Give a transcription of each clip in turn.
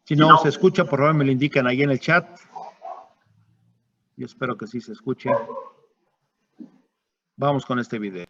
Si no se escucha, por favor me lo indican ahí en el chat. Yo espero que sí se escuche. Vamos con este video.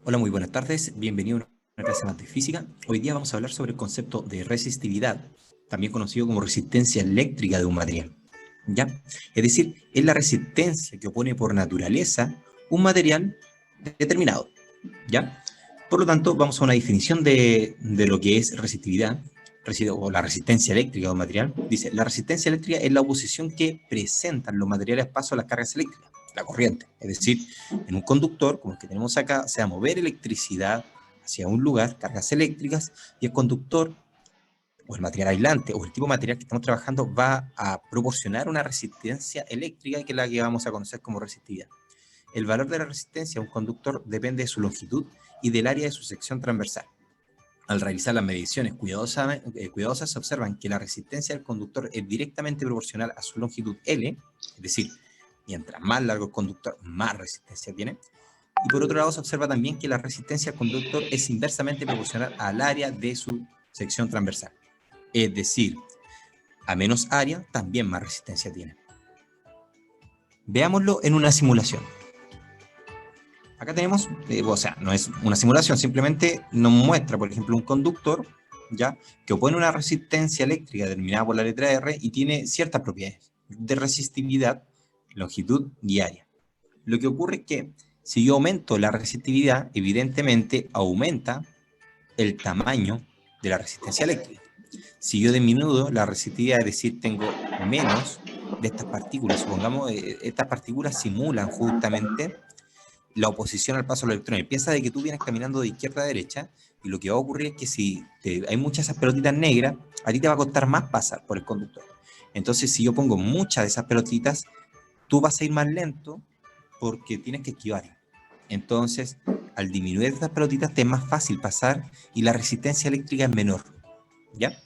Hola, muy buenas tardes. Bienvenido a una clase más de física. Hoy día vamos a hablar sobre el concepto de resistividad, también conocido como resistencia eléctrica de un material. ¿Ya? Es decir, es la resistencia que opone por naturaleza un material determinado. ¿Ya? Por lo tanto, vamos a una definición de lo que es resistividad o la resistencia eléctrica de un material. Dice, la resistencia eléctrica es la oposición que presentan los materiales paso a las cargas eléctricas, la corriente. Es decir, en un conductor, como el que tenemos acá, se va a mover electricidad hacia un lugar, cargas eléctricas, y el conductor, o el material aislante, o el tipo de material que estamos trabajando, va a proporcionar una resistencia eléctrica, que es la que vamos a conocer como resistividad. El valor de la resistencia a un conductor depende de su longitud y del área de su sección transversal. Al realizar las mediciones cuidadosas, se observan que la resistencia del conductor es directamente proporcional a su longitud L, es decir, mientras más largo el conductor, más resistencia tiene. Y por otro lado, se observa también que la resistencia al conductor es inversamente proporcional al área de su sección transversal. Es decir, a menos área, también más resistencia tiene. Veámoslo en una simulación. Acá tenemos, o sea, no es una simulación, simplemente nos muestra, por ejemplo, un conductor, ¿ya? Que opone una resistencia eléctrica determinada por la letra R y tiene ciertas propiedades de resistividad, longitud y área. Lo que ocurre es que si yo aumento la resistividad, evidentemente aumenta el tamaño de la resistencia eléctrica. Si yo disminuyo la resistividad, es decir, tengo menos de estas partículas, supongamos, estas partículas simulan justamente la oposición al paso de los electrones. Piensa de que tú vienes caminando de izquierda a derecha y lo que va a ocurrir es que si hay muchas de esas pelotitas negras, a ti te va a costar más pasar por el conductor. Entonces, si yo pongo muchas de esas pelotitas, tú vas a ir más lento porque tienes que esquivarlas. Entonces, al disminuir estas pelotitas, te es más fácil pasar y la resistencia eléctrica es menor. ¿Ya?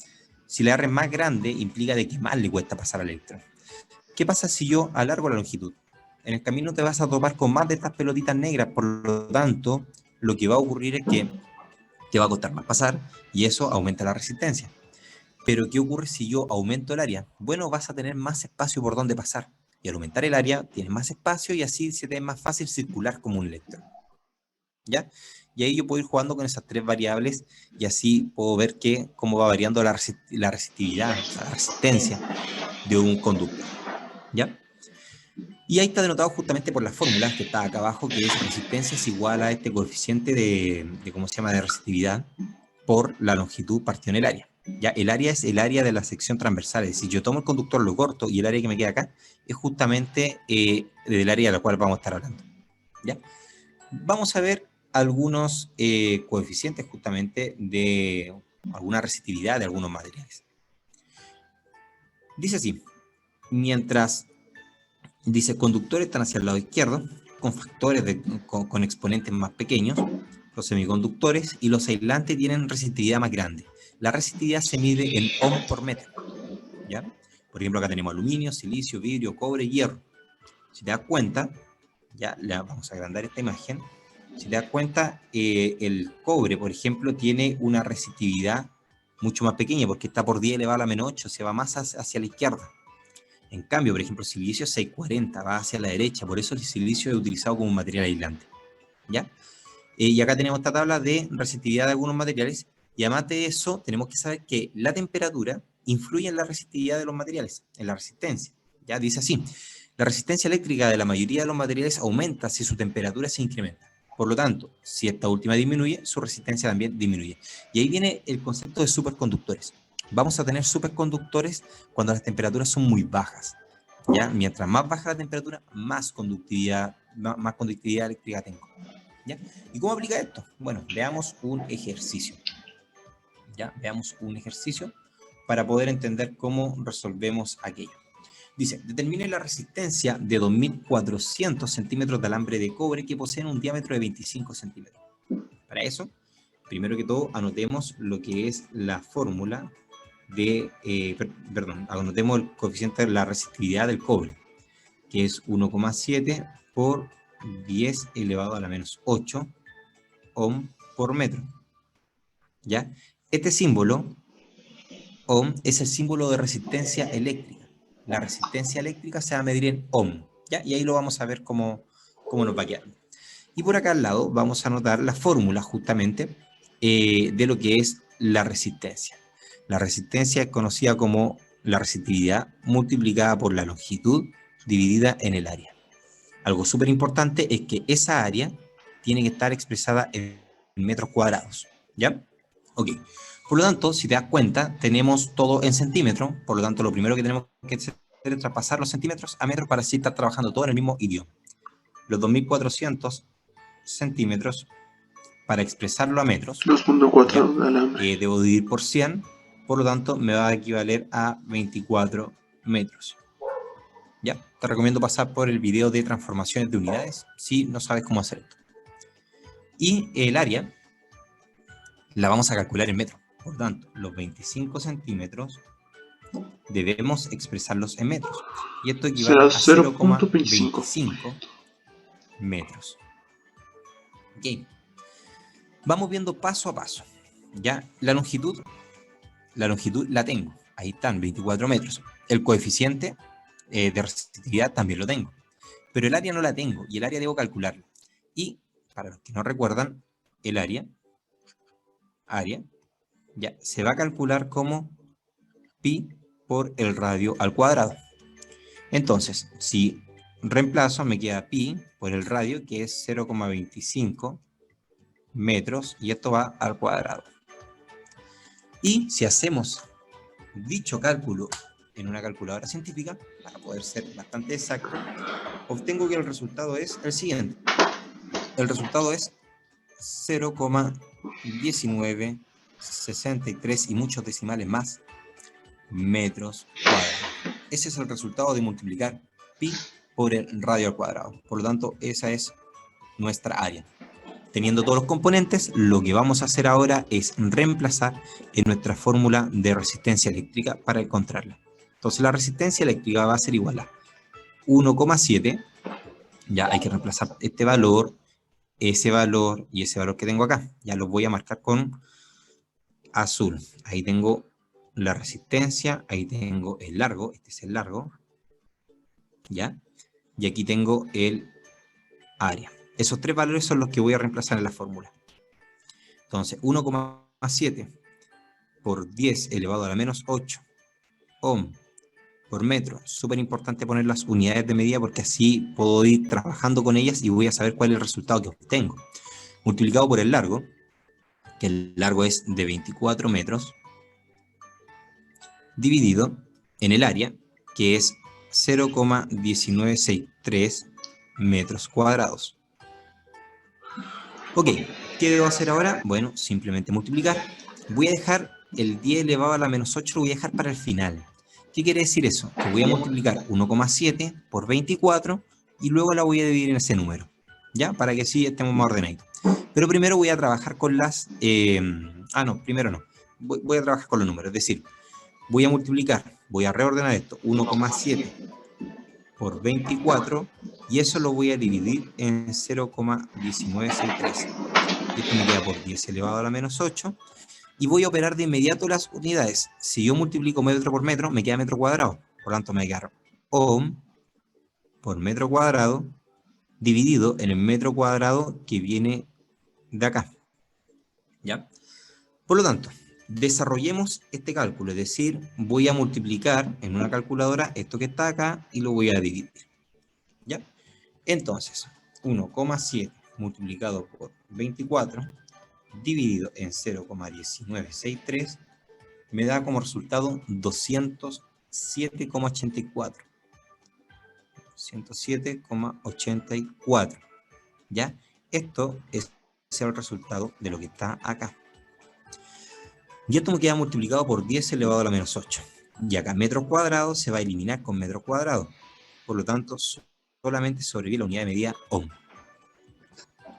Si la R es más grande, implica de que más le cuesta pasar al electrón. ¿Qué pasa si yo alargo la longitud? En el camino te vas a topar con más de estas pelotitas negras, por lo tanto, lo que va a ocurrir es que te va a costar más pasar y eso aumenta la resistencia. Pero ¿qué ocurre si yo aumento el área? Bueno, vas a tener más espacio por donde pasar. Y al aumentar el área, tienes más espacio y así se te es más fácil circular como un electrón. ¿Ya? Y ahí yo puedo ir jugando con esas tres variables y así puedo ver cómo va variando la resistividad, o sea, la resistencia de un conductor. ¿Ya? Y ahí está denotado justamente por las fórmulas que está acá abajo, que es resistencia es igual a este coeficiente de ¿cómo se llama?, de resistividad por la longitud partido en el área. Ya, el área es el área de la sección transversal, es decir, yo tomo el conductor, lo corto y el área que me queda acá es justamente del área de la cual vamos a estar hablando. ¿Ya? Vamos a ver algunos coeficientes justamente de alguna resistividad de algunos materiales. Dice así, mientras dice conductores están hacia el lado izquierdo, con factores con exponentes más pequeños, los semiconductores, y los aislantes tienen resistividad más grande. La resistividad se mide en ohm por metro, ¿ya? Por ejemplo, acá tenemos aluminio, silicio, vidrio, cobre, hierro. Si te das cuenta, ya vamos a agrandar esta imagen, si te das cuenta, el cobre, por ejemplo, tiene una resistividad mucho más pequeña, porque está por 10 elevado a la menos 8, se va más hacia la izquierda. En cambio, por ejemplo, el silicio 640 va hacia la derecha, por eso el silicio es utilizado como un material aislante. ¿Ya? Y acá tenemos esta tabla de resistividad de algunos materiales, y además de eso, tenemos que saber que la temperatura influye en la resistividad de los materiales, en la resistencia. Ya dice así, la resistencia eléctrica de la mayoría de los materiales aumenta si su temperatura se incrementa. Por lo tanto, si esta última disminuye, su resistencia también disminuye. Y ahí viene el concepto de superconductores. Vamos a tener superconductores cuando las temperaturas son muy bajas. ¿Ya? Mientras más baja la temperatura, más conductividad eléctrica tengo. ¿Ya? ¿Y cómo aplica esto? Bueno, veamos un ejercicio. ¿Ya? Veamos un ejercicio para poder entender cómo resolvemos aquello. Dice, determine la resistencia de 2400 centímetros de alambre de cobre que poseen un diámetro de 25 centímetros. Para eso, primero que todo, anotemos lo que es la fórmula de, anotemos el coeficiente de la resistividad del cobre, que es 1,7 por 10 elevado a la menos 8 ohm por metro. ¿Ya? Este símbolo, ohm, es el símbolo de resistencia eléctrica. La resistencia eléctrica se va a medir en ohm, ¿ya? Y ahí lo vamos a ver cómo nos va a quedar. Y por acá al lado vamos a anotar la fórmula justamente de lo que es la resistencia. La resistencia es conocida como la resistividad multiplicada por la longitud dividida en el área. Algo súper importante es que esa área tiene que estar expresada en metros cuadrados, ¿ya? Ok. Por lo tanto, si te das cuenta, tenemos todo en centímetros, por lo tanto, lo primero que tenemos que hacer es traspasar los centímetros a metros para así estar trabajando todo en el mismo idioma. Los 2400 centímetros, para expresarlo a metros, 2.4 de alambre. Debo dividir por 100, por lo tanto, me va a equivaler a 24 metros. ¿Ya? Te recomiendo pasar por el video de transformaciones de unidades si no sabes cómo hacer esto. Y el área la vamos a calcular en metros. Por lo tanto, los 25 centímetros debemos expresarlos en metros. Y esto equivale a 0,25 metros. Ok. Vamos viendo paso a paso. Ya, la longitud la tengo. Ahí están, 24 metros. El coeficiente de resistividad también lo tengo. Pero el área no la tengo y el área debo calcularlo. Y para los que no recuerdan, el área ya se va a calcular como pi por el radio al cuadrado. Entonces, si reemplazo, me queda pi por el radio, que es 0,25 metros, y esto va al cuadrado. Y si hacemos dicho cálculo en una calculadora científica, para poder ser bastante exacto, obtengo que el resultado es el siguiente. El resultado es 0,1963 y muchos decimales más metros cuadrados. Ese es el resultado de multiplicar pi por el radio al cuadrado. Por lo tanto, esa es nuestra área. Teniendo todos los componentes, lo que vamos a hacer ahora es reemplazar en nuestra fórmula de resistencia eléctrica para encontrarla. Entonces la resistencia eléctrica va a ser igual a 1,7. Ya hay que reemplazar este valor, ese valor y ese valor que tengo acá. Ya los voy a marcar con azul. Ahí tengo la resistencia, ahí tengo el largo, este es el largo, ¿ya? Y aquí tengo el área. Esos tres valores son los que voy a reemplazar en la fórmula. Entonces, 1,7 por 10 elevado a la menos 8 ohm por metro. Súper importante poner las unidades de medida porque así puedo ir trabajando con ellas y voy a saber cuál es el resultado que obtengo. Multiplicado por el largo, que el largo es de 24 metros, dividido en el área, que es 0,1963 metros cuadrados. Ok, ¿qué debo hacer ahora? Bueno, simplemente multiplicar. Voy a dejar el 10 elevado a la menos 8, lo voy a dejar para el final. ¿Qué quiere decir eso? Que voy a multiplicar 1,7 por 24 y luego la voy a dividir en ese número, ¿ya? Para que así estemos más ordenados. Pero primero voy a trabajar con las... primero no. Voy a trabajar con los números, es decir, voy a multiplicar, voy a reordenar esto, 1,7 por 24, y eso lo voy a dividir en 0,1963. Y esto me queda por 10 elevado a la menos 8, y voy a operar de inmediato las unidades. Si yo multiplico metro por metro, me queda metro cuadrado, por lo tanto me queda ohm por metro cuadrado, dividido en el metro cuadrado que viene de acá, ¿ya? Por lo tanto, desarrollemos este cálculo, es decir, voy a multiplicar en una calculadora esto que está acá y lo voy a dividir, ¿ya? Entonces, 1,7 multiplicado por 24 dividido en 0,1963 me da como resultado 207,84. 107,84, ¿ya? Esto es el resultado de lo que está acá. Y esto me queda multiplicado por 10 elevado a la menos 8. Y acá metros cuadrados se va a eliminar con metros cuadrados. Por lo tanto, solamente sobrevive la unidad de medida ohm.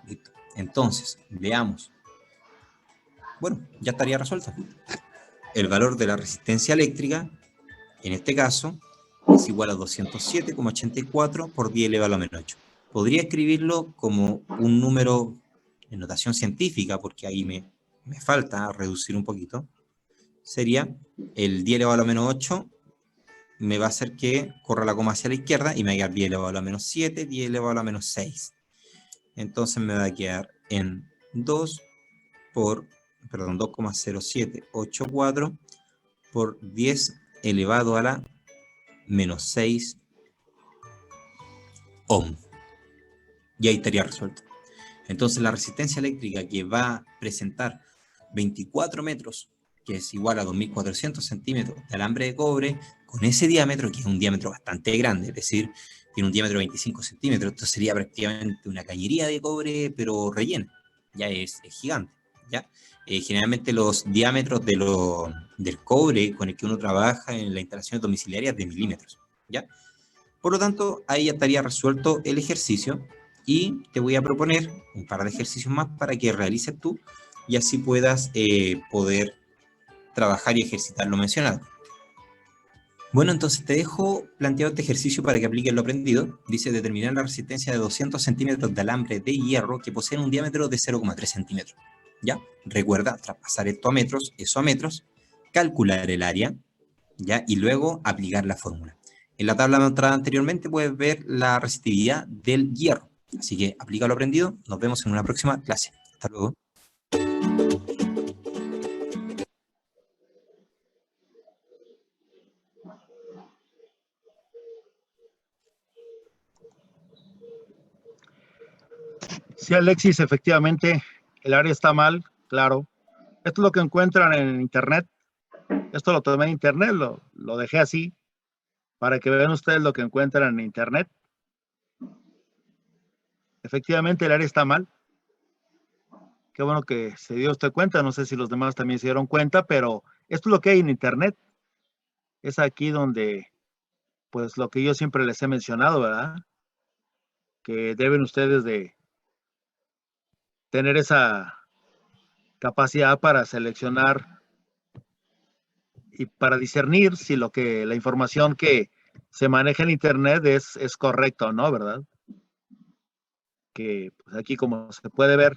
Listo. Entonces, veamos. Bueno, ya estaría resuelto. El valor de la resistencia eléctrica, en este caso, es igual a 207,84 por 10 elevado a la menos 8. Podría escribirlo como un número en notación científica, porque ahí me falta reducir un poquito. Sería el 10 elevado a la menos 8, me va a hacer que corra la coma hacia la izquierda y me va a quedar 10 elevado a la menos 7, 10 elevado a la menos 6. Entonces me va a quedar en 2,0784 por 10 elevado a la menos 6 ohm. Y ahí estaría resuelto. Entonces la resistencia eléctrica que va a presentar 24 metros, que es igual a 2.400 centímetros de alambre de cobre, con ese diámetro, que es un diámetro bastante grande, es decir, tiene un diámetro de 25 centímetros, esto sería prácticamente una cañería de cobre, pero rellena, ya es gigante, ¿ya? Generalmente los diámetros del cobre con el que uno trabaja en las instalaciones domiciliarias de milímetros, ¿ya? Por lo tanto, ahí ya estaría resuelto el ejercicio, y te voy a proponer un par de ejercicios más para que realices tú, y así puedas poder trabajar y ejercitar lo mencionado. Bueno, entonces te dejo planteado este ejercicio para que apliques lo aprendido. Dice determinar la resistencia de 200 centímetros de alambre de hierro que poseen un diámetro de 0,3 centímetros. ¿Ya? Recuerda traspasar esto a metros, eso a metros, calcular el área, ¿ya? Y luego aplicar la fórmula. En la tabla mostrada anteriormente puedes ver la resistividad del hierro. Así que aplica lo aprendido. Nos vemos en una próxima clase. Hasta luego. Sí, Alexis, efectivamente, el área está mal, claro. Esto es lo que encuentran en internet. Esto lo tomé en internet, lo dejé así, para que vean ustedes lo que encuentran en internet. Efectivamente, el área está mal. Qué bueno que se dio usted cuenta, no sé si los demás también se dieron cuenta, pero esto es lo que hay en internet. Es aquí donde, pues, lo que yo siempre les he mencionado, ¿verdad? Que deben ustedes de tener esa capacidad para seleccionar y para discernir si la información que se maneja en internet es correcta o no, ¿verdad? Que pues aquí, como se puede ver,